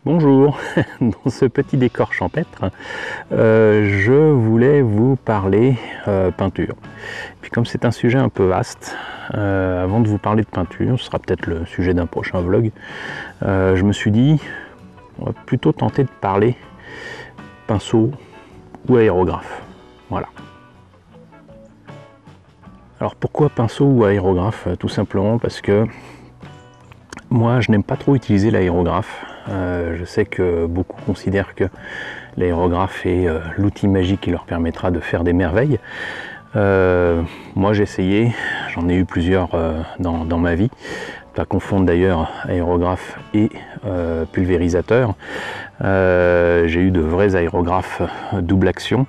Bonjour, dans ce petit décor champêtre, je voulais vous parler peinture. Puis comme c'est un sujet un peu vaste, avant de vous parler de peinture, ce sera peut-être le sujet d'un prochain vlog, je me suis dit, on va plutôt tenter de parler pinceau ou aérographe. Voilà. Alors pourquoi pinceau ou aérographe? Tout simplement parce que moi je n'aime pas trop utiliser l'aérographe. Je sais que beaucoup considèrent que l'aérographe est l'outil magique qui leur permettra de faire des merveilles. Moi j'ai essayé, j'en ai eu plusieurs dans ma vie, pas confondre d'ailleurs aérographe et pulvérisateur. J'ai eu de vrais aérographes double action.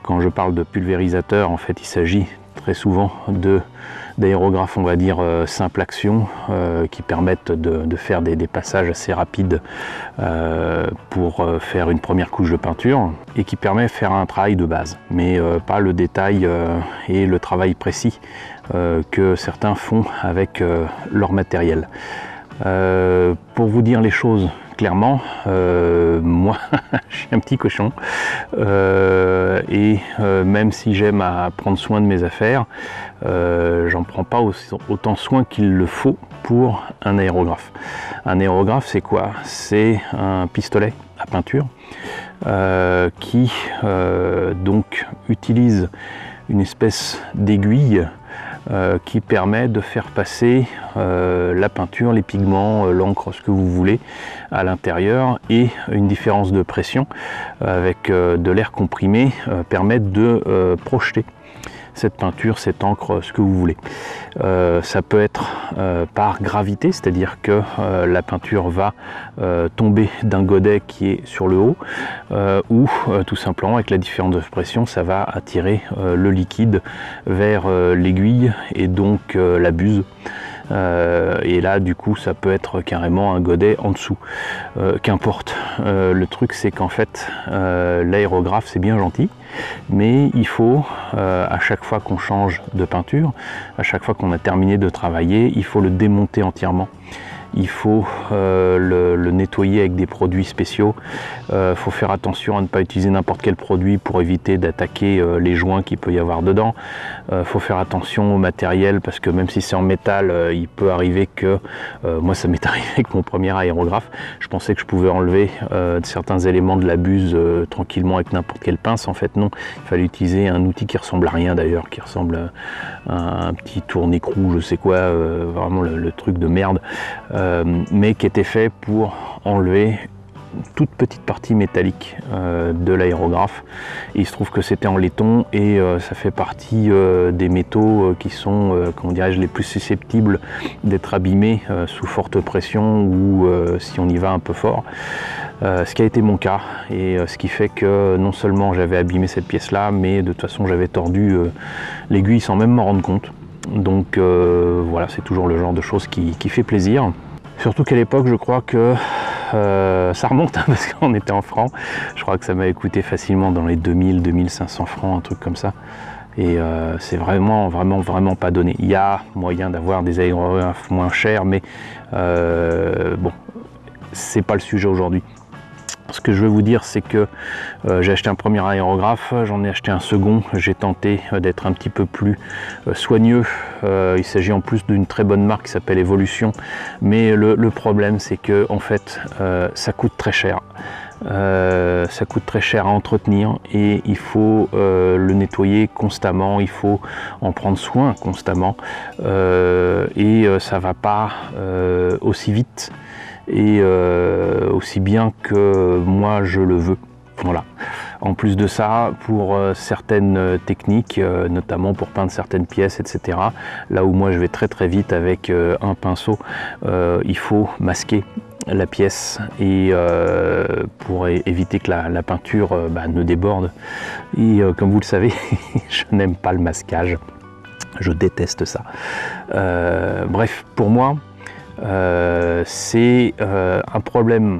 Quand je parle de pulvérisateur, en fait il s'agit très souvent d'aérographes, on va dire, simple action, qui permettent de faire des passages assez rapides pour faire une première couche de peinture et qui permet de faire un travail de base, mais pas le détail et le travail précis que certains font avec leur matériel. Pour vous dire les choses clairement, moi je suis un petit cochon et même si j'aime à prendre soin de mes affaires, j'en prends pas autant soin qu'il le faut pour un aérographe. Un aérographe, c'est quoi? C'est un pistolet à peinture qui donc utilise une espèce d'aiguille qui permet de faire passer la peinture, les pigments, l'encre, ce que vous voulez à l'intérieur, et une différence de pression avec de l'air comprimé permet de projeter cette peinture, cette encre, ce que vous voulez. Ça peut être par gravité, c'est-à-dire que la peinture va tomber d'un godet qui est sur le haut, ou tout simplement avec la différence de pression, ça va attirer le liquide vers l'aiguille et donc la buse. Et là du coup ça peut être carrément un godet en dessous, qu'importe. Le truc c'est qu'en fait l'aérographe c'est bien gentil, mais il faut à chaque fois qu'on change de peinture, à chaque fois qu'on a terminé de travailler, il faut le démonter entièrement. Il faut le nettoyer avec des produits spéciaux. Faut faire attention à ne pas utiliser n'importe quel produit pour éviter d'attaquer les joints qu'il peut y avoir dedans. Faut faire attention au matériel parce que même si c'est en métal, il peut arriver que, moi ça m'est arrivé avec mon premier aérographe, je pensais que je pouvais enlever certains éléments de la buse tranquillement avec n'importe quelle pince. En fait non, il fallait utiliser un outil qui ressemble à rien d'ailleurs, qui ressemble à un petit tourne-écrou, je sais quoi, vraiment le truc de merde. Mais qui était fait pour enlever toute petite partie métallique de l'aérographe. Il se trouve que c'était en laiton et ça fait partie des métaux qui sont, comment dirais-je, les plus susceptibles d'être abîmés sous forte pression ou si on y va un peu fort. Ce qui a été mon cas, et ce qui fait que non seulement j'avais abîmé cette pièce là, mais de toute façon j'avais tordu l'aiguille sans même m'en rendre compte. Donc voilà, c'est toujours le genre de choses qui fait plaisir. Surtout qu'à l'époque, je crois que ça remonte, hein, parce qu'on était en francs. Je crois que ça m'avait coûté facilement dans les 2000-2500 francs, un truc comme ça. Et c'est vraiment pas donné. Il y a moyen d'avoir des aérographes moins chers, mais bon, c'est pas le sujet aujourd'hui. Ce que je veux vous dire, c'est que j'ai acheté un premier aérographe, j'en ai acheté un second, j'ai tenté d'être un petit peu plus soigneux. Il s'agit en plus d'une très bonne marque qui s'appelle Evolution, mais le problème c'est que en fait ça coûte très cher. Ça coûte très cher à entretenir et il faut le nettoyer constamment, il faut en prendre soin constamment et ça va pas aussi vite et aussi bien que moi je le veux. Voilà. En plus de ça, pour certaines techniques, notamment pour peindre certaines pièces, etc., là où moi je vais très vite avec un pinceau, il faut masquer la pièce et pour éviter que la peinture ne déborde. Et comme vous le savez, je n'aime pas le masquage, je déteste ça. Bref, pour moi, c'est un problème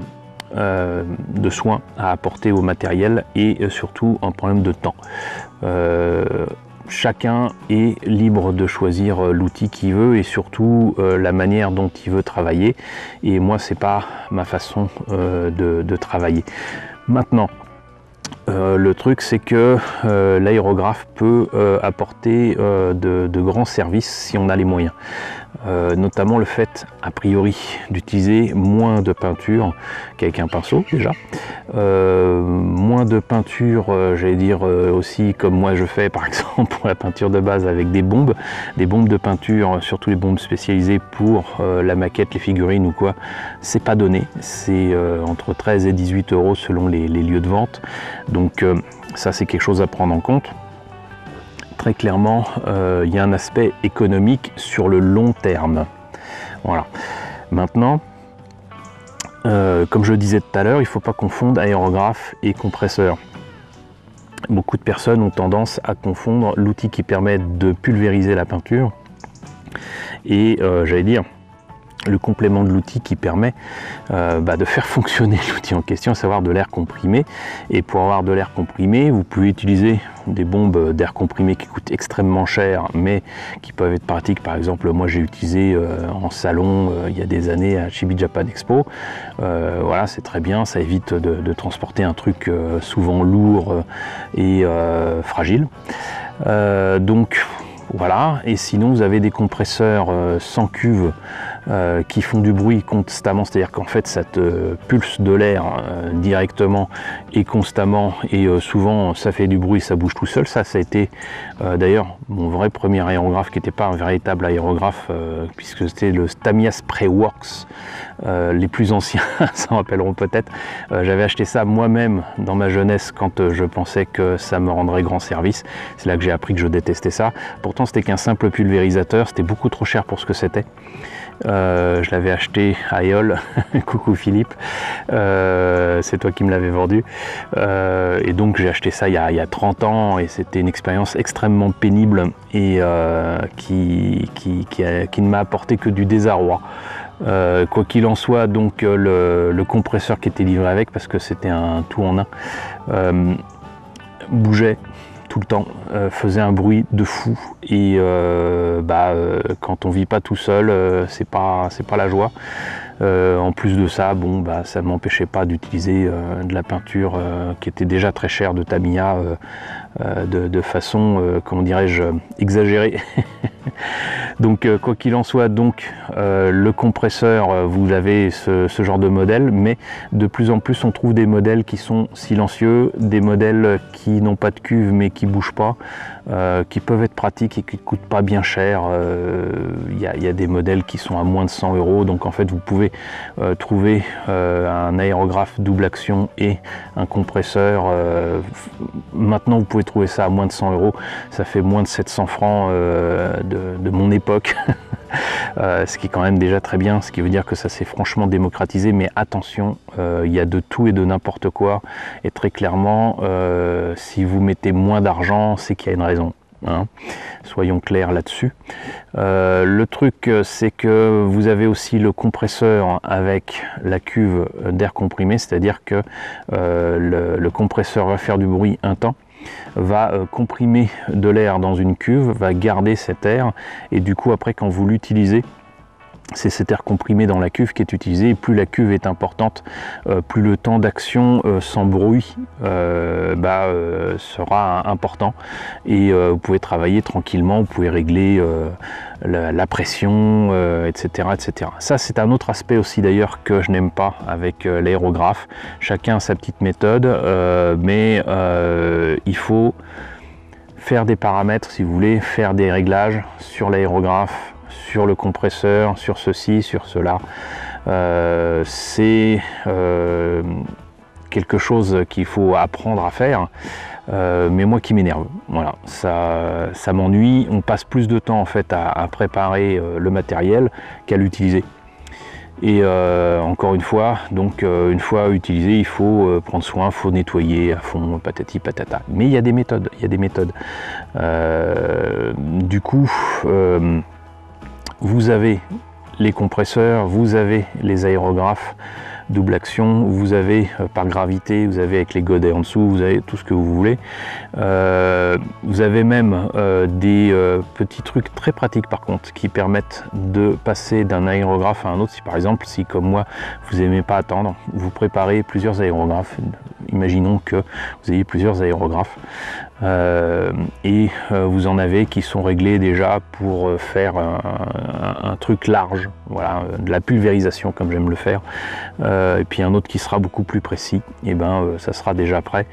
de soins à apporter au matériel et surtout un problème de temps. chacun est libre de choisir l'outil qu'il veut et surtout la manière dont il veut travailler. Et moi, c'est pas ma façon de travailler. Maintenant, le truc, c'est que l'aérographe peut apporter de grands services si on a les moyens. Notamment le fait, a priori, d'utiliser moins de peinture qu'avec un pinceau déjà. Moins de peinture, j'allais dire aussi comme moi je fais par exemple pour la peinture de base avec des bombes de peinture, surtout les bombes spécialisées pour la maquette, les figurines ou quoi, c'est pas donné. C'est entre 13 et 18 € selon les lieux de vente. Donc ça, c'est quelque chose à prendre en compte. Très clairement, il y a un aspect économique sur le long terme. Voilà. Maintenant, comme je le disais tout à l'heure, il ne faut pas confondre aérographe et compresseur. Beaucoup de personnes ont tendance à confondre l'outil qui permet de pulvériser la peinture et, j'allais dire, le complément de l'outil qui permet de faire fonctionner l'outil en question, à savoir de l'air comprimé. Et pour avoir de l'air comprimé, vous pouvez utiliser des bombes d'air comprimé qui coûtent extrêmement cher, mais qui peuvent être pratiques. Par exemple, moi j'ai utilisé en salon il y a des années à Chibi Japan Expo. Voilà, c'est très bien, ça évite de transporter un truc souvent lourd et fragile. Donc voilà, et sinon vous avez des compresseurs sans cuve qui font du bruit constamment, c'est-à-dire qu'en fait ça te pulse de l'air directement et constamment, et souvent ça fait du bruit, ça bouge tout seul. Ça a été d'ailleurs mon vrai premier aérographe, qui n'était pas un véritable aérographe puisque c'était le Tamiya Sprayworks. Les plus anciens s'en rappelleront peut-être. J'avais acheté ça moi-même dans ma jeunesse quand je pensais que ça me rendrait grand service. C'est là que j'ai appris que je détestais ça. Pourtant c'était qu'un simple pulvérisateur, c'était beaucoup trop cher pour ce que c'était. Je l'avais acheté à Eole, coucou Philippe, c'est toi qui me l'avais vendu, et donc j'ai acheté ça il y a 30 ans, et c'était une expérience extrêmement pénible et qui ne m'a apporté que du désarroi. Quoi qu'il en soit, donc le compresseur qui était livré avec, parce que c'était un tout en un, bougeait tout le temps, faisait un bruit de fou, et quand on vit pas tout seul, c'est pas la joie. En plus de ça, bon, ça ne m'empêchait pas d'utiliser de la peinture qui était déjà très chère de Tamiya de façon, comment dirais-je, exagérée. Donc quoi qu'il en soit, donc le compresseur, vous avez ce genre de modèle, mais de plus en plus on trouve des modèles qui sont silencieux, des modèles qui n'ont pas de cuve mais qui bougent pas, qui peuvent être pratiques et qui ne coûtent pas bien cher. Il y a des modèles qui sont à moins de 100 €, donc en fait vous pouvez trouver un aérographe double action et un compresseur. Maintenant vous pouvez trouver ça à moins de 100 €, ça fait moins de 700 francs de mon époque. Ce qui est quand même déjà très bien, ce qui veut dire que ça s'est franchement démocratisé, mais attention, il y a de tout et de n'importe quoi, et très clairement, si vous mettez moins d'argent, c'est qu'il y a une raison. Hein. Soyons clairs là-dessus. Le truc, c'est que vous avez aussi le compresseur avec la cuve d'air comprimé, c'est-à-dire que le compresseur va faire du bruit un temps, va comprimer de l'air dans une cuve, va garder cet air, et du coup après quand vous l'utilisez, c'est cet air comprimé dans la cuve qui est utilisé, et plus la cuve est importante, plus le temps d'action sans bruit sera important, et vous pouvez travailler tranquillement, vous pouvez régler la pression, etc., etc. Ça c'est un autre aspect aussi d'ailleurs que je n'aime pas avec l'aérographe. Chacun a sa petite méthode, mais il faut faire des paramètres, si vous voulez, faire des réglages sur l'aérographe, sur le compresseur, sur ceci, sur cela. C'est quelque chose qu'il faut apprendre à faire, mais moi qui m'énerve. Voilà, ça m'ennuie. On passe plus de temps en fait à préparer le matériel qu'à l'utiliser. Et encore une fois, donc une fois utilisé, il faut prendre soin, il faut nettoyer à fond, patati patata. Mais il y a des méthodes, il y a des méthodes. Du coup, vous avez les compresseurs, vous avez les aérographes, double action, vous avez par gravité, vous avez avec les godets en dessous, vous avez tout ce que vous voulez. Vous avez même des petits trucs très pratiques par contre qui permettent de passer d'un aérographe à un autre. Si par exemple, si comme moi vous n'aimez pas attendre, vous préparez plusieurs aérographes, imaginons que vous ayez plusieurs aérographes et vous en avez qui sont réglés déjà pour faire un truc large, voilà, de la pulvérisation comme j'aime le faire, et puis un autre qui sera beaucoup plus précis, et ben ça sera déjà prêt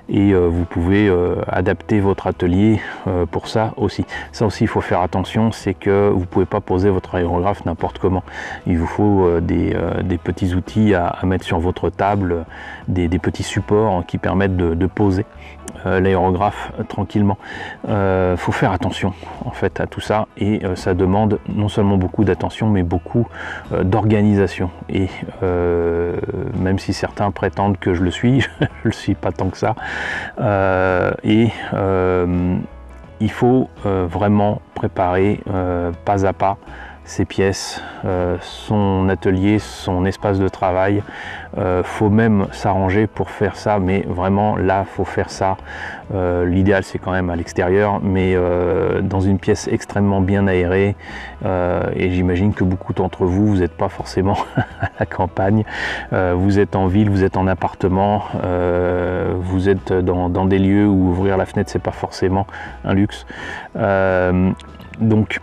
et vous pouvez adapter votre atelier pour ça aussi. Ça aussi il faut faire attention, c'est que vous pouvez pas poser votre aérographe n'importe comment. Il vous faut des petits outils à mettre sur votre table, des petits supports qui permettent de poser l'aérographe tranquillement. Faut faire attention en fait à tout ça et ça demande non seulement beaucoup d'attention mais beaucoup d'organisation et même si certains prétendent que je le suis, je le suis pas tant que ça il faut vraiment préparer pas à pas ses pièces, son atelier, son espace de travail. Faut même s'arranger pour faire ça, mais vraiment là faut faire ça. L'idéal c'est quand même à l'extérieur, mais dans une pièce extrêmement bien aérée. Et j'imagine que beaucoup d'entre vous, vous n'êtes pas forcément à la campagne, vous êtes en ville, vous êtes en appartement, vous êtes dans des lieux où ouvrir la fenêtre c'est pas forcément un luxe. Donc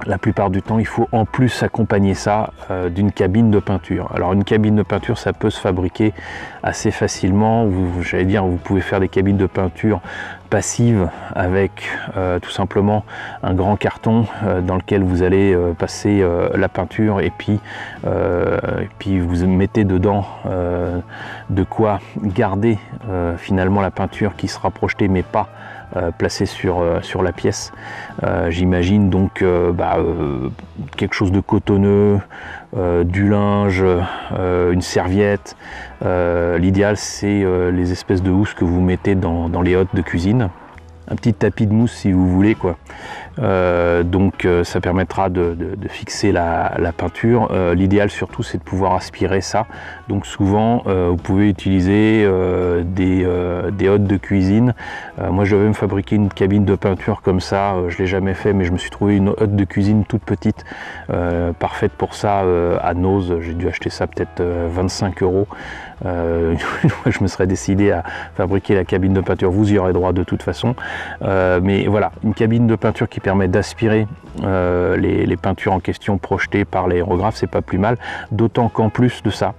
la plupart du temps, il faut en plus accompagner ça d'une cabine de peinture. Alors une cabine de peinture, ça peut se fabriquer assez facilement. J'allais dire, vous pouvez faire des cabines de peinture passives avec tout simplement un grand carton dans lequel vous allez passer la peinture et puis vous mettez dedans de quoi garder finalement la peinture qui sera projetée mais pas placé sur la pièce. J'imagine donc quelque chose de cotonneux, du linge, une serviette. L'idéal c'est les espèces de housses que vous mettez dans les hottes de cuisine. Un petit tapis de mousse si vous voulez quoi. Donc ça permettra de fixer la peinture. L'idéal surtout c'est de pouvoir aspirer ça. Donc souvent vous pouvez utiliser des hottes de cuisine. Moi je devais me fabriquer une cabine de peinture comme ça, je l'ai jamais fait mais je me suis trouvé une hotte de cuisine toute petite, parfaite pour ça à Noz. J'ai dû acheter ça peut-être 25 €. Une fois je me serais décidé à fabriquer la cabine de peinture, vous y aurez droit de toute façon. Mais voilà, une cabine de peinture qui permet d'aspirer les peintures en question projetées par l'aérographe, c'est pas plus mal, d'autant qu'en plus de ça,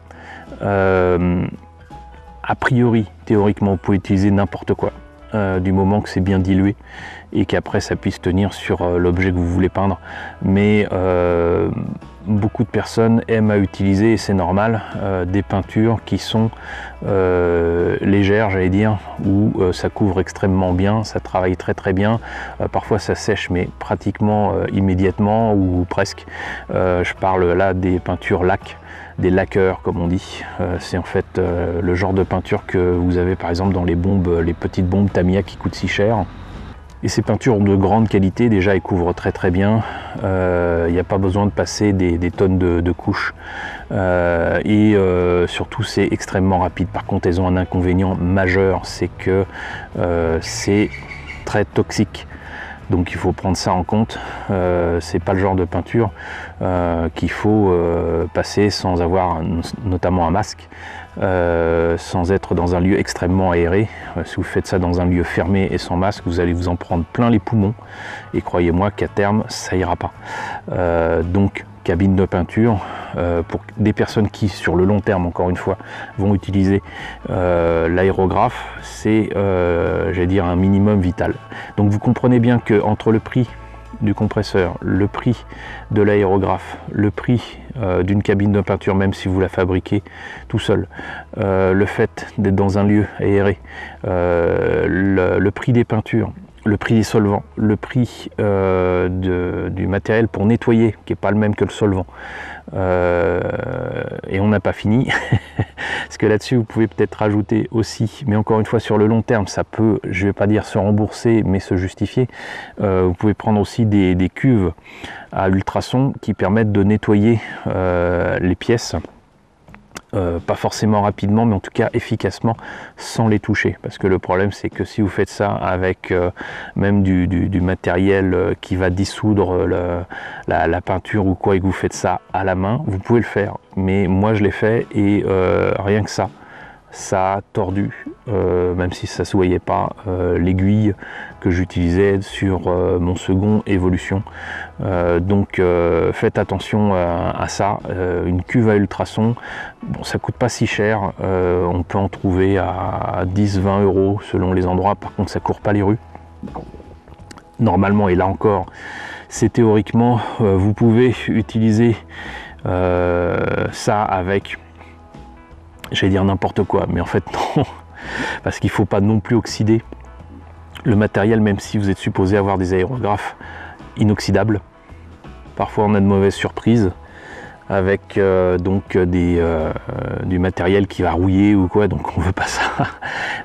a priori, théoriquement, vous pouvez utiliser n'importe quoi, du moment que c'est bien dilué et qu'après ça puisse tenir sur l'objet que vous voulez peindre. Mais beaucoup de personnes aiment à utiliser, et c'est normal, des peintures qui sont légères, j'allais dire, où ça couvre extrêmement bien, ça travaille très très bien. Parfois ça sèche mais pratiquement immédiatement ou presque. Je parle là des peintures lac, des laqueurs comme on dit. C'est en fait le genre de peinture que vous avez par exemple dans les bombes, les petites bombes Tamiya qui coûtent si cher. Et ces peintures ont de grande qualité, déjà elles couvrent très très bien, il n'y a pas besoin de passer des tonnes de couches et surtout c'est extrêmement rapide. Par contre elles ont un inconvénient majeur, c'est que c'est très toxique. Donc il faut prendre ça en compte, c'est pas le genre de peinture qu'il faut passer sans avoir notamment un masque, sans être dans un lieu extrêmement aéré. Si vous faites ça dans un lieu fermé et sans masque, vous allez vous en prendre plein les poumons et croyez-moi qu'à terme ça ira pas. Donc cabine de peinture pour des personnes qui sur le long terme, encore une fois, vont utiliser l'aérographe, c'est j'allais dire un minimum vital. Donc vous comprenez bien que entre le prix du compresseur, le prix de l'aérographe, le prix d'une cabine de peinture, même si vous la fabriquez tout seul, le fait d'être dans un lieu aéré, le prix des peintures, le prix des solvants, le prix du matériel pour nettoyer, qui n'est pas le même que le solvant. Et on n'a pas fini, parce que là-dessus, vous pouvez peut-être rajouter aussi, mais encore une fois, sur le long terme, ça peut, je ne vais pas dire se rembourser, mais se justifier. Vous pouvez prendre aussi des cuves à ultrasons qui permettent de nettoyer les pièces pas forcément rapidement, mais en tout cas efficacement, sans les toucher. Parce que le problème, c'est que si vous faites ça avec même du matériel qui va dissoudre la peinture ou quoi, et que vous faites ça à la main, vous pouvez le faire. Mais moi, je l'ai fait et rien que ça a tordu, même si ça ne se voyait pas, l'aiguille que j'utilisais sur mon second Evolution. Donc faites attention à ça. Une cuve à ultrasons, bon, ça coûte pas si cher, on peut en trouver à 10-20 € selon les endroits. Par contre, ça court pas les rues normalement, et là encore, c'est théoriquement, vous pouvez utiliser ça avec, j'allais dire n'importe quoi, mais en fait non, parce qu'il ne faut pas non plus oxyder le matériel, même si vous êtes supposé avoir des aérographes inoxydables. Parfois on a de mauvaises surprises avec donc du matériel qui va rouiller ou quoi, donc on veut pas ça.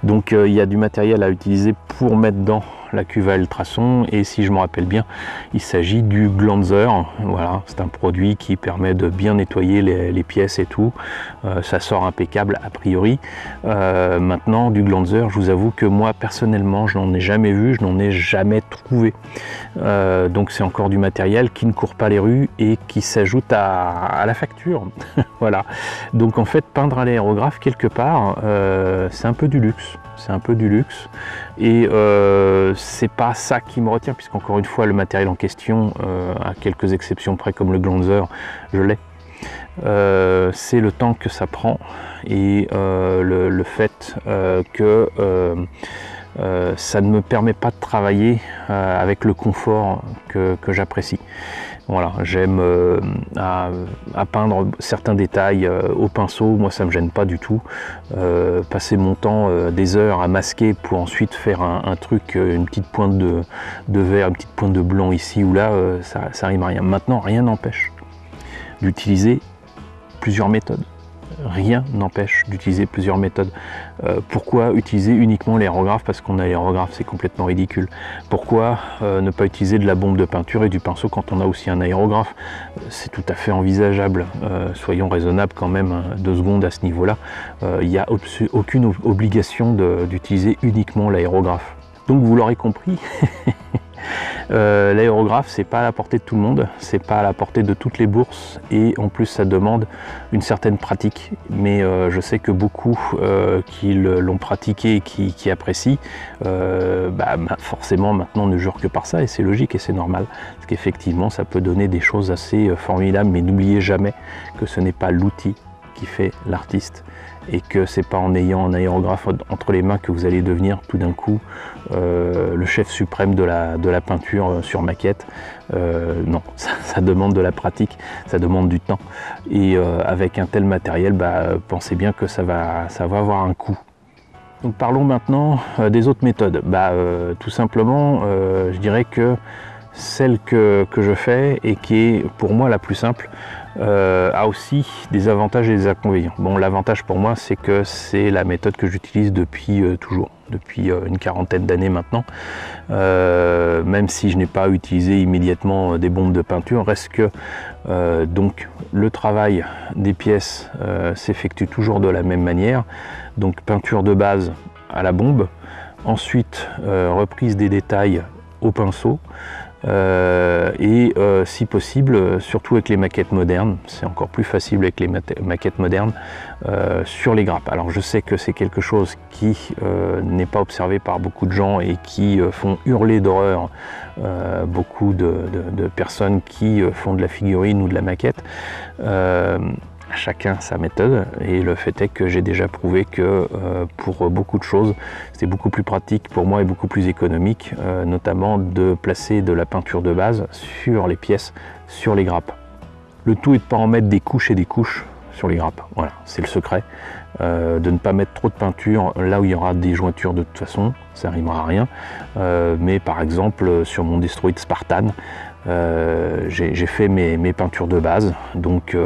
Donc il y a du matériel à utiliser pour mettre dans la cuve à ultrasons, et si je me rappelle bien, il s'agit du Glanzer. Voilà, c'est un produit qui permet de bien nettoyer les pièces et tout. Ça sort impeccable a priori. Maintenant, du Glanzer, je vous avoue que moi personnellement, je n'en ai jamais vu, je n'en ai jamais trouvé. Donc c'est encore du matériel qui ne court pas les rues et qui s'ajoute à la facture. Voilà. Donc en fait, peindre à l'aérographe quelque part, c'est un peu du luxe. C'est un peu du luxe, et c'est pas ça qui me retient, puisqu'encore une fois, le matériel en question, à quelques exceptions près comme le Glanzer, je l'ai. C'est le temps que ça prend, et le fait que ça ne me permet pas de travailler avec le confort que j'apprécie. Voilà, j'aime à peindre certains détails au pinceau. Moi, ça me gêne pas du tout. Passer mon temps des heures à masquer pour ensuite faire un truc, une petite pointe de vert, une petite pointe de blanc ici ou là, ça rime à rien. Maintenant, rien n'empêche d'utiliser plusieurs méthodes. Rien n'empêche d'utiliser plusieurs méthodes. Pourquoi utiliser uniquement l'aérographe? Parce qu'on a l'aérographe, c'est complètement ridicule. Pourquoi ne pas utiliser de la bombe de peinture et du pinceau quand on a aussi un aérographe? C'est tout à fait envisageable. Soyons raisonnables quand même, 2 secondes à ce niveau-là. Il n'y a aucune obligation d'utiliser uniquement l'aérographe. Donc vous l'aurez compris, l'aérographe, c'est pas à la portée de tout le monde, c'est pas à la portée de toutes les bourses, et en plus ça demande une certaine pratique. Mais je sais que beaucoup qui l'ont pratiqué et qui apprécient, forcément maintenant ne jurent que par ça, et c'est logique et c'est normal, parce qu'effectivement ça peut donner des choses assez formidables. Mais n'oubliez jamais que ce n'est pas l'outil qui fait l'artiste, et que c'est pas en ayant un aérographe entre les mains que vous allez devenir tout d'un coup le chef suprême de la peinture sur maquette. Non, ça demande de la pratique, ça demande du temps, et avec un tel matériel, pensez bien que ça va avoir un coût. Donc parlons maintenant des autres méthodes. Tout simplement, je dirais que celle que je fais, et qui est pour moi la plus simple, a aussi des avantages et des inconvénients. Bon, l'avantage pour moi, c'est que c'est la méthode que j'utilise depuis toujours, depuis une quarantaine d'années maintenant. Même si je n'ai pas utilisé immédiatement des bombes de peinture, reste que donc le travail des pièces s'effectue toujours de la même manière. Donc peinture de base à la bombe, ensuite reprise des détails au pinceau, et si possible, surtout avec les maquettes modernes, c'est encore plus facile avec les maquettes modernes, sur les grappes. Alors je sais que c'est quelque chose qui n'est pas observé par beaucoup de gens et qui font hurler d'horreur beaucoup de personnes qui font de la figurine ou de la maquette. Chacun sa méthode, et le fait est que j'ai déjà prouvé que pour beaucoup de choses, c'était beaucoup plus pratique pour moi et beaucoup plus économique, notamment de placer de la peinture de base sur les pièces, sur les grappes. Le tout est de ne pas en mettre des couches et des couches sur les grappes. Voilà, c'est le secret. De ne pas mettre trop de peinture là où il y aura des jointures. De toute façon, ça rimera à rien. Mais par exemple, sur mon Destroid Spartan, j'ai fait mes peintures de base, donc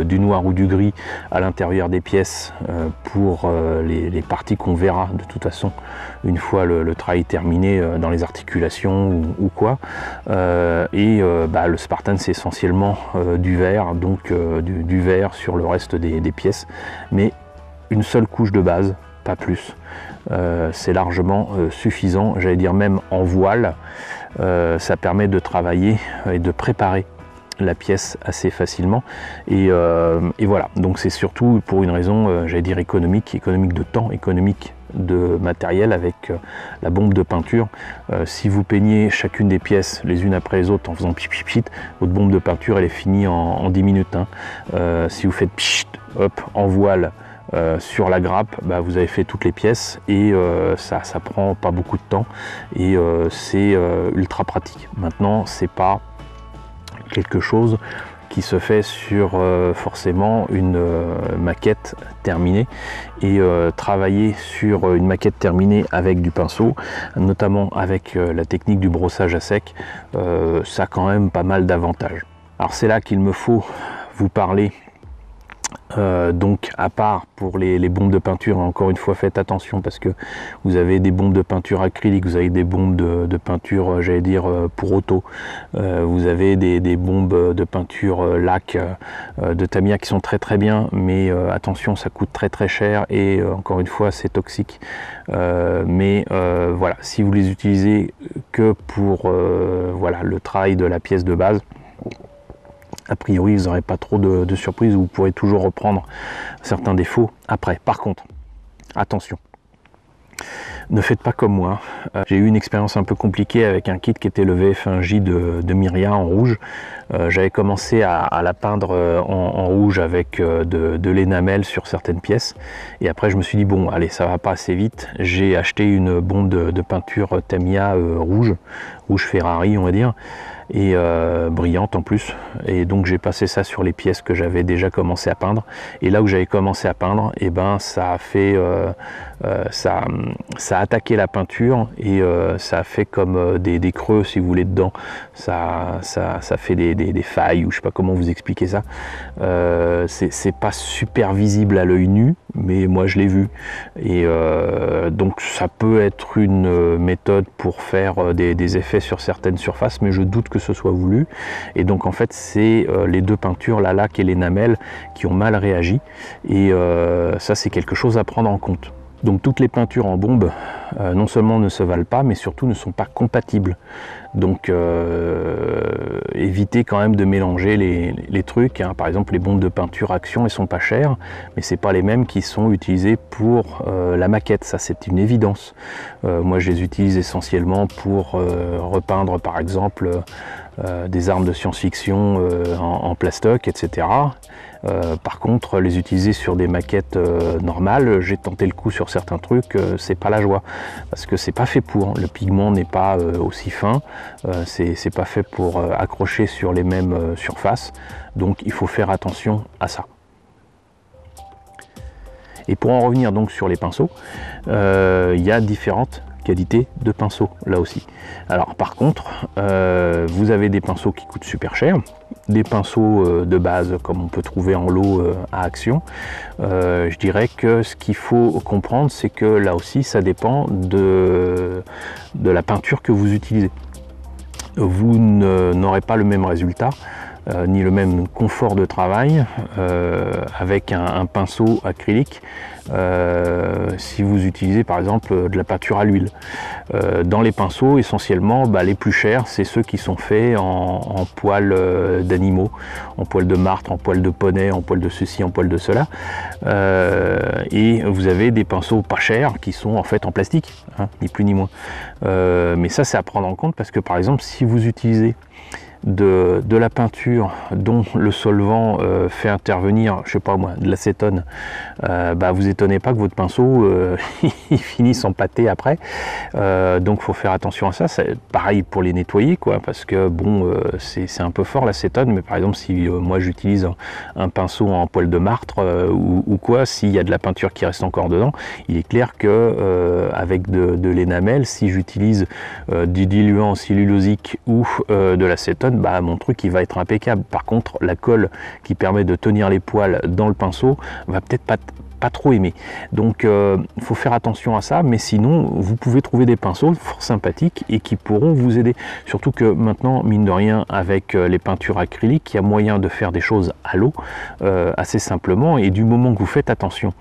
du noir ou du gris à l'intérieur des pièces pour les parties qu'on verra de toute façon une fois le travail terminé dans les articulations ou quoi. Le Spartan, c'est essentiellement du vert, donc du vert sur le reste des pièces, mais une seule couche de base, pas plus. C'est largement suffisant, j'allais dire même en voile. Ça permet de travailler et de préparer la pièce assez facilement, et voilà, donc c'est surtout pour une raison j'allais dire économique de temps, économique de matériel avec la bombe de peinture. Si vous peignez chacune des pièces les unes après les autres en faisant pchit pchit pchit, votre bombe de peinture elle est finie en 10 minutes, hein. Si vous faites pchit, hop, en voile sur la grappe, bah, vous avez fait toutes les pièces, et ça prend pas beaucoup de temps, et c'est ultra pratique. Maintenant, c'est pas quelque chose qui se fait sur forcément une maquette terminée, et travailler sur une maquette terminée avec du pinceau, notamment avec la technique du brossage à sec, ça a quand même pas mal d'avantages. Alors c'est là qu'il me faut vous parler donc à part pour les bombes de peinture, encore une fois faites attention, parce que vous avez des bombes de peinture acrylique, vous avez des bombes de peinture j'allais dire pour auto, vous avez des bombes de peinture lac de Tamiya qui sont très bien, mais attention, ça coûte très cher, et encore une fois c'est toxique, voilà, si vous les utilisez que pour voilà, le travail de la pièce de base, a priori vous n'aurez pas trop de surprises, vous pourrez toujours reprendre certains défauts après. Par contre, attention, ne faites pas comme moi. J'ai eu une expérience un peu compliquée avec un kit qui était le VF1J de Miria en rouge. J'avais commencé à la peindre en rouge avec de l'énamel sur certaines pièces, et après je me suis dit bon allez, ça va pas assez vite, j'ai acheté une bombe de peinture Tamiya rouge Ferrari on va dire, et brillante en plus, et donc j'ai passé ça sur les pièces que j'avais déjà commencé à peindre, et là où j'avais commencé à peindre, et ben ça a fait ça a attaqué la peinture, et ça a fait comme des creux si vous voulez dedans, ça fait des failles, ou je sais pas comment vous expliquer ça. C'est pas super visible à l'œil nu, mais moi je l'ai vu, et donc ça peut être une méthode pour faire des effets sur certaines surfaces, mais je doute que ce soit voulu, et donc en fait c'est les deux peintures, la laque et l'énamel, qui ont mal réagi, et ça c'est quelque chose à prendre en compte. Donc toutes les peintures en bombe non seulement ne se valent pas, mais surtout ne sont pas compatibles. Donc évitez quand même de mélanger les trucs, hein. Par exemple les bombes de peinture Action, elles sont pas chères, mais c'est pas les mêmes qui sont utilisées pour la maquette, ça c'est une évidence. Moi je les utilise essentiellement pour repeindre par exemple des armes de science-fiction en plastoc, etc. Par contre, les utiliser sur des maquettes normales, j'ai tenté le coup sur certains trucs, c'est pas la joie, parce que c'est pas fait pour, le pigment n'est pas aussi fin, c'est pas fait pour accrocher sur les mêmes surfaces, donc il faut faire attention à ça. Et pour en revenir donc sur les pinceaux, il y a différentes qualité de pinceau là aussi. Alors par contre vous avez des pinceaux qui coûtent super cher, des pinceaux de base comme on peut trouver en lot à Action. Je dirais que ce qu'il faut comprendre, c'est que là aussi ça dépend de la peinture que vous utilisez. Vous n'aurez pas le même résultat ni le même confort de travail avec un pinceau acrylique si vous utilisez par exemple de la peinture à l'huile. Dans les pinceaux essentiellement les plus chers, c'est ceux qui sont faits en poils d'animaux, en poils de martre, en poils de poney, en poils de ceci, en poils de cela, et vous avez des pinceaux pas chers qui sont en fait en plastique, hein, ni plus ni moins, mais ça c'est à prendre en compte, parce que par exemple si vous utilisez de la peinture dont le solvant fait intervenir, je sais pas moi, de l'acétone, vous étonnez pas que votre pinceau il finisse en pâté après, donc faut faire attention à ça. C'est pareil pour les nettoyer quoi, parce que bon c'est un peu fort l'acétone, mais par exemple si moi j'utilise un pinceau en poil de martre ou quoi, s'il y a de la peinture qui reste encore dedans, il est clair que avec de l'énamel, si j'utilise du diluant cellulosique ou de l'acétone, fonctionne, bah, mon truc il va être impeccable. Par contre, la colle qui permet de tenir les poils dans le pinceau va peut-être pas trop aimer. Donc il faut faire attention à ça, mais sinon vous pouvez trouver des pinceaux fort sympathiques et qui pourront vous aider. Surtout que maintenant, mine de rien, avec les peintures acryliques, il y a moyen de faire des choses à l'eau assez simplement, et du moment que vous faites attention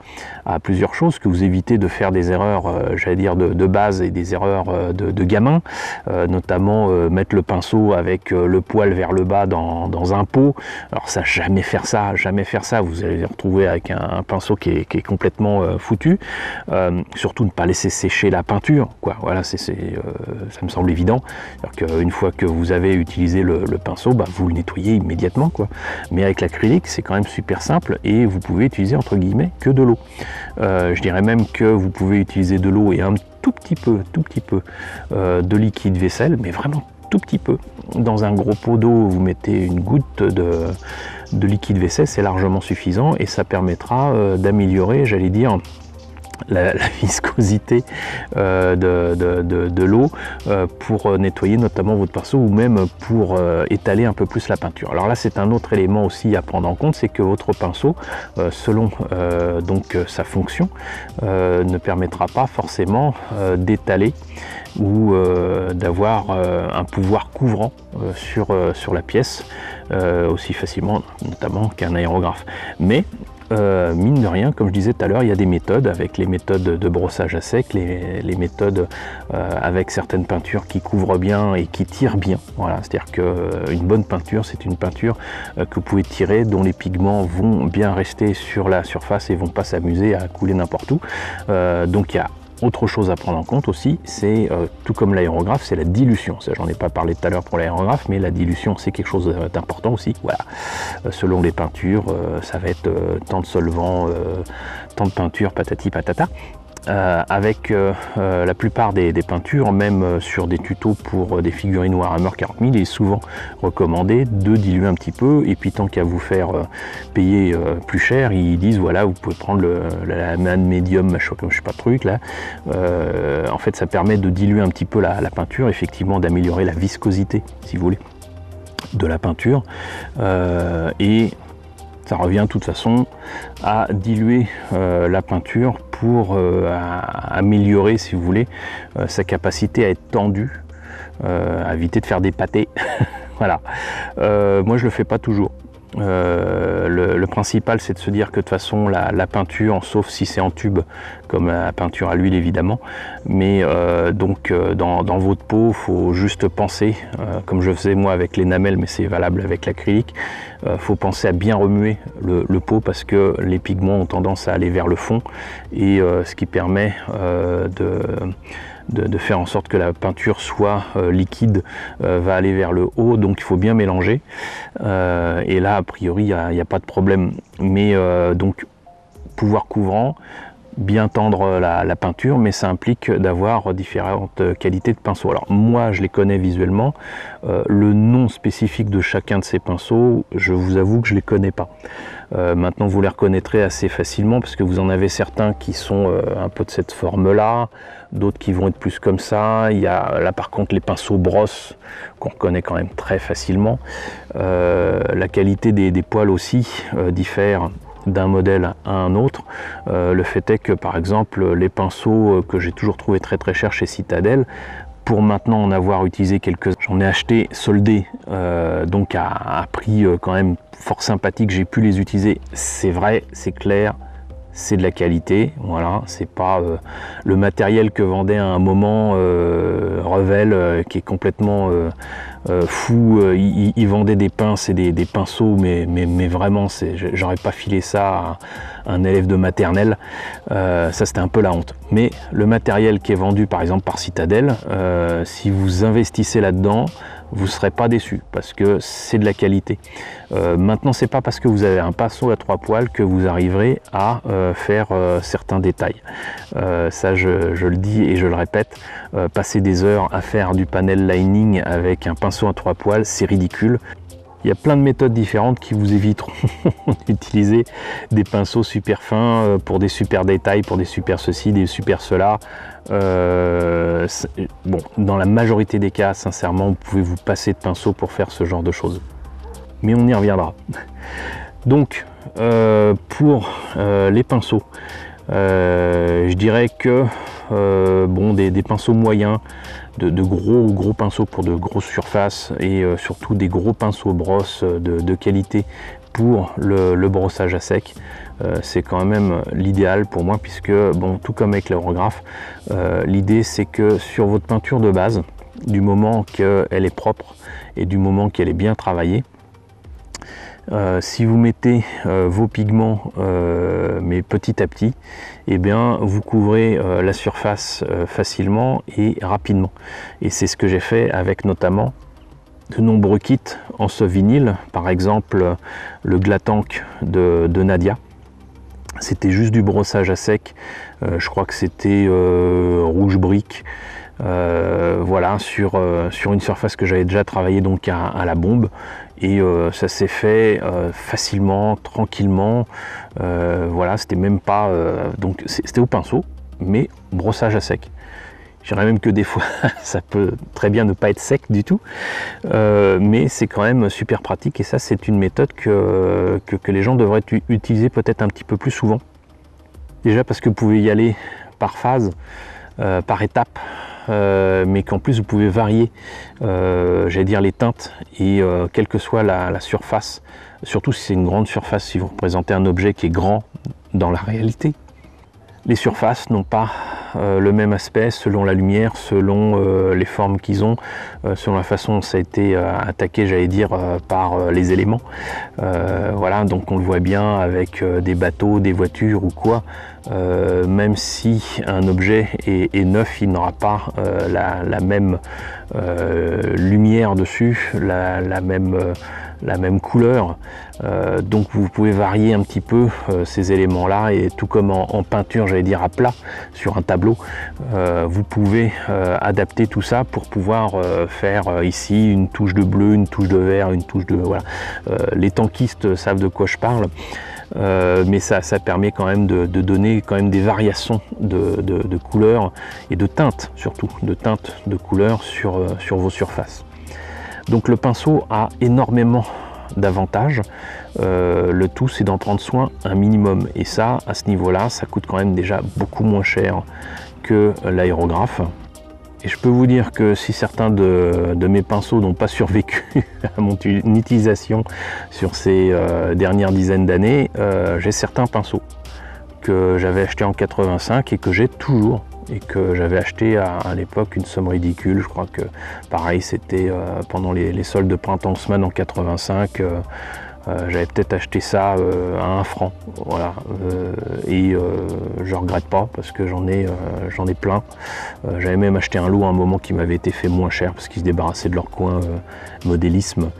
à plusieurs choses, que vous évitez de faire des erreurs, j'allais dire de base, et des erreurs de gamin, notamment mettre le pinceau avec le poil vers le bas dans un pot. Alors ça, jamais faire ça, vous allez vous retrouver avec un pinceau qui est complètement foutu. Surtout ne pas laisser sécher la peinture, quoi. Voilà, ça me semble évident. Une fois que vous avez utilisé le pinceau, bah, vous le nettoyez immédiatement, quoi. Mais avec l'acrylique, c'est quand même super simple et vous pouvez utiliser entre guillemets que de l'eau. Je dirais même que vous pouvez utiliser de l'eau et un tout petit peu de liquide vaisselle, mais vraiment tout petit peu. Dans un gros pot d'eau, vous mettez une goutte de liquide vaisselle, c'est largement suffisant et ça permettra d'améliorer, j'allais dire, la viscosité de l'eau pour nettoyer notamment votre pinceau, ou même pour étaler un peu plus la peinture. Alors là, c'est un autre élément aussi à prendre en compte, c'est que votre pinceau, selon donc sa fonction, ne permettra pas forcément d'étaler ou d'avoir un pouvoir couvrant sur la pièce aussi facilement, notamment qu'un aérographe. Mais mine de rien, comme je disais tout à l'heure, il y a des méthodes, avec les méthodes de brossage à sec, les méthodes avec certaines peintures qui couvrent bien et qui tirent bien. Voilà, c'est-à-dire qu'une bonne peinture, c'est une peinture que vous pouvez tirer, dont les pigments vont bien rester sur la surface et vont pas s'amuser à couler n'importe où. Donc il y a autre chose à prendre en compte aussi, c'est tout comme l'aérographe, c'est la dilution. Ça, j'en ai pas parlé tout à l'heure pour l'aérographe, mais la dilution, c'est quelque chose d'important aussi. Voilà. Selon les peintures, ça va être tant de solvant, tant de peinture, patati patata. Avec la plupart des peintures, même sur des tutos pour des figurines Warhammer 40 000, il est souvent recommandé de diluer un petit peu, et puis tant qu'à vous faire payer plus cher, ils disent voilà, vous pouvez prendre la man medium, machin, comme je sais pas truc là. En fait, ça permet de diluer un petit peu la peinture, effectivement d'améliorer la viscosité, si vous voulez, de la peinture, et ça revient de toute façon à diluer la peinture pour améliorer, si vous voulez, sa capacité à être tendue, à éviter de faire des pâtés. Voilà. Moi, je le fais pas toujours. Le principal, c'est de se dire que de toute façon la peinture, sauf si c'est en tube comme la peinture à l'huile évidemment, mais dans votre pot, faut juste penser, comme je faisais moi avec l'énamel, mais c'est valable avec l'acrylique, faut penser à bien remuer le pot, parce que les pigments ont tendance à aller vers le fond, et ce qui permet de faire en sorte que la peinture soit liquide va aller vers le haut, donc il faut bien mélanger, et là a priori il n'y a pas de problème, mais donc pouvoir couvrant, bien tendre la peinture, mais ça implique d'avoir différentes qualités de pinceaux. Alors moi je les connais visuellement, le nom spécifique de chacun de ces pinceaux, je vous avoue que je les connais pas. Maintenant vous les reconnaîtrez assez facilement, parce que vous en avez certains qui sont un peu de cette forme là, d'autres qui vont être plus comme ça. Il y a là par contre les pinceaux brosse qu'on reconnaît quand même très facilement. La qualité des poils aussi diffère d'un modèle à un autre. Le fait est que par exemple les pinceaux que j'ai toujours trouvé très chers chez Citadel, pour maintenant en avoir utilisé quelques-uns, j'en ai acheté soldés, donc à prix quand même fort sympathique, j'ai pu les utiliser. C'est vrai, c'est clair, c'est de la qualité, voilà, c'est pas le matériel que vendait à un moment Revel, qui est complètement fou. Il vendait des pinces et des pinceaux, mais vraiment, j'aurais pas filé ça à un élève de maternelle. Ça, c'était un peu la honte. Mais le matériel qui est vendu par exemple par Citadel, si vous investissez là-dedans, vous ne serez pas déçu, parce que c'est de la qualité. Maintenant, c'est pas parce que vous avez un pinceau à 3 poils que vous arriverez à faire certains détails. Ça, je le dis et je le répète, passer des heures à faire du panel lining avec un pinceau à 3 poils, c'est ridicule. Il y a plein de méthodes différentes qui vous éviteront d'utiliser des pinceaux super fins pour des super détails, pour des super ceci, des super cela. bon, dans la majorité des cas, sincèrement, vous pouvez vous passer de pinceau pour faire ce genre de choses. Mais on y reviendra. Donc, pour les pinceaux, je dirais que bon, des pinceaux moyens, de gros pinceaux pour de grosses surfaces et surtout des gros pinceaux brosse de qualité pour le brossage à sec, c'est quand même l'idéal pour moi, puisque bon, tout comme avec l'aérographe, l'idée c'est que sur votre peinture de base, du moment qu'elle est propre et du moment qu'elle est bien travaillée, si vous mettez vos pigments mais petit à petit, eh bien vous couvrez la surface facilement et rapidement. Et c'est ce que j'ai fait avec notamment de nombreux kits en ce vinyle, par exemple le Glatank de Nadia. C'était juste du brossage à sec, je crois que c'était rouge brique. Voilà, sur une surface que j'avais déjà travaillé donc à la bombe, et ça s'est fait facilement, tranquillement. Voilà, c'était même pas donc c'était au pinceau, mais brossage à sec. Je dirais même que des fois ça peut très bien ne pas être sec du tout, mais c'est quand même super pratique, et ça c'est une méthode que les gens devraient utiliser peut-être un petit peu plus souvent. Déjà parce que vous pouvez y aller par phase, par étape, mais qu'en plus vous pouvez varier, j'allais dire, les teintes, et quelle que soit la surface, surtout si c'est une grande surface, si vous représentez un objet qui est grand dans la réalité. Les surfaces n'ont pas le même aspect selon la lumière, selon les formes qu'ils ont, selon la façon dont ça a été attaqué, j'allais dire, par les éléments. Voilà, donc on le voit bien avec des bateaux, des voitures ou quoi. Même si un objet est neuf, il n'aura pas la même lumière dessus, la même couleur. Donc vous pouvez varier un petit peu ces éléments là, et tout comme en peinture, j'allais dire à plat sur un tableau, vous pouvez adapter tout ça pour pouvoir faire ici une touche de bleu, une touche de vert, une touche de voilà. Les tankistes savent de quoi je parle. Mais ça permet quand même de donner quand même des variations de couleurs et de teintes, surtout de teintes de couleurs sur vos surfaces. Donc le pinceau a énormément d'avantages, le tout c'est d'en prendre soin un minimum, et ça, à ce niveau là, ça coûte quand même déjà beaucoup moins cher que l'aérographe. Et je peux vous dire que si certains de mes pinceaux n'ont pas survécu à mon utilisation sur ces dernières dizaines d'années, j'ai certains pinceaux que j'avais achetés en 85 et que j'ai toujours, et que j'avais acheté à l'époque une somme ridicule. Je crois que pareil, c'était pendant les soldes de printemps Haussmann en 85. J'avais peut-être acheté ça à 1 franc, voilà, et je regrette pas parce que j'en ai plein. J'avais même acheté un lot à un moment qui m'avait été fait moins cher parce qu'ils se débarrassaient de leur coin modélisme.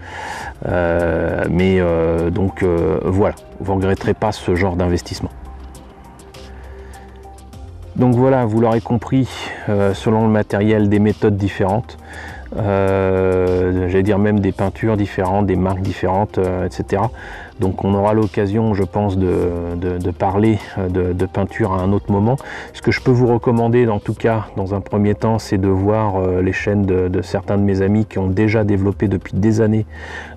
Donc voilà, vous regretterez pas ce genre d'investissement. Donc voilà, vous l'aurez compris, selon le matériel, des méthodes différentes. J'allais dire même des peintures différentes, des marques différentes, etc. Donc on aura l'occasion, je pense, de parler de peinture à un autre moment. Ce que je peux vous recommander, en tout cas dans un premier temps, c'est de voir les chaînes de certains de mes amis qui ont déjà développé depuis des années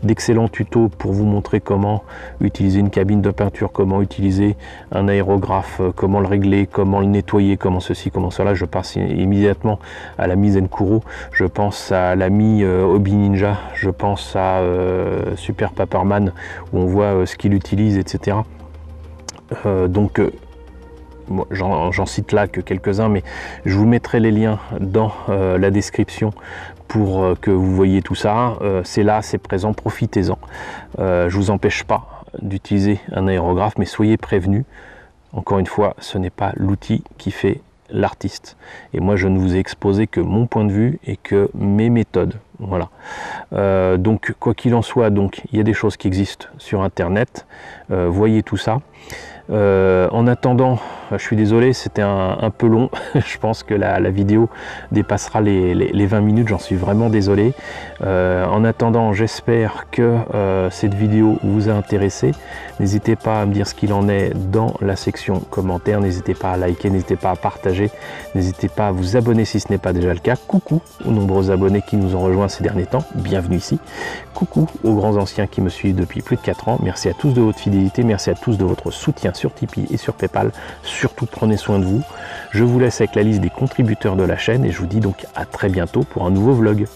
d'excellents tutos pour vous montrer comment utiliser une cabine de peinture, comment utiliser un aérographe, comment le régler, comment le nettoyer, comment ceci, comment cela. Je passe immédiatement à la Mi Zenkuro, je pense à la Mi Hobby Ninja, je pense à Super Paperman, où on voit ce qu'il utilise, etc. Donc j'en cite là que quelques-uns, mais je vous mettrai les liens dans la description pour que vous voyez tout ça. C'est là, c'est présent, profitez-en. Je vous empêche pas d'utiliser un aérographe, mais soyez prévenus. Encore une fois, ce n'est pas l'outil qui fait l'artiste. Et moi, je ne vous ai exposé que mon point de vue et que mes méthodes. Voilà. Donc quoi qu'il en soit, donc il y a des choses qui existent sur internet, voyez tout ça. En attendant, je suis désolé, c'était un peu long. Je pense que la vidéo dépassera les 20 minutes, j'en suis vraiment désolé. En attendant, j'espère que cette vidéo vous a intéressé. N'hésitez pas à me dire ce qu'il en est dans la section commentaires, n'hésitez pas à liker, n'hésitez pas à partager, n'hésitez pas à vous abonner si ce n'est pas déjà le cas. Coucou aux nombreux abonnés qui nous ont rejoints ces derniers temps, bienvenue ici. Coucou aux grands anciens qui me suivent depuis plus de 4 ans, merci à tous de votre fidélité, merci à tous de votre soutien sur Tipeee et sur Paypal. Surtout prenez soin de vous. Je vous laisse avec la liste des contributeurs de la chaîne et je vous dis donc à très bientôt pour un nouveau vlog.